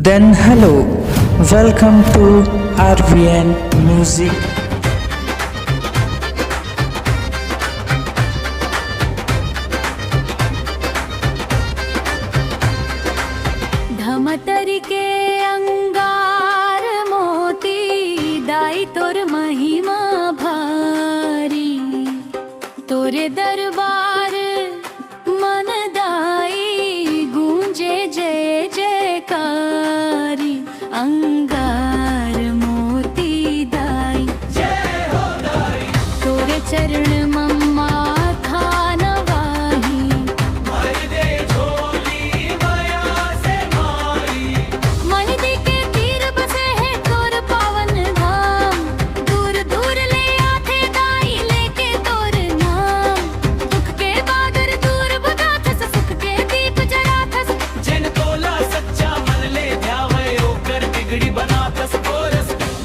Then hello, welcome to RVN Music. धमतरिके Angar Moti दाई तोर महिमा भारी तोरे दरबार मन दाई गूंजे जय जयकारी अंगार मोती दाई जय हो दाई तोरे चरण मम्मा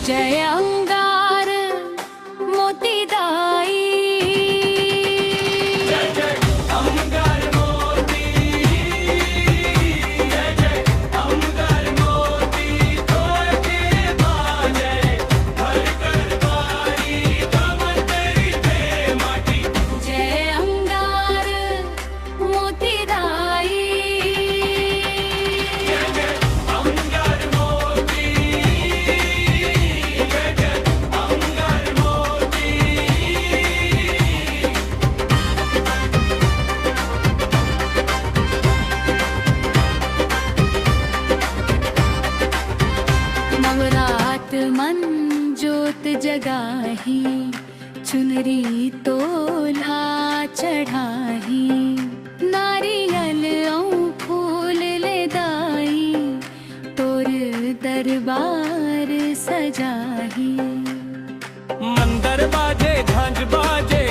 जय अंगार मोती दाई जय जय अंगार मोती जय जय अंगार मोती तोर के बाजे हर कर बारी कमर तेरी पे माटी जय अंगार मोती दाई जय जय अंगार मोती जय जय अंगार मोती नवरात मन जोत जगाही चुनरी तोला चढ़ाही नारियल औ फूल ले दाई तोर दरबार सजाही मंदर बाजे झांझ बाजे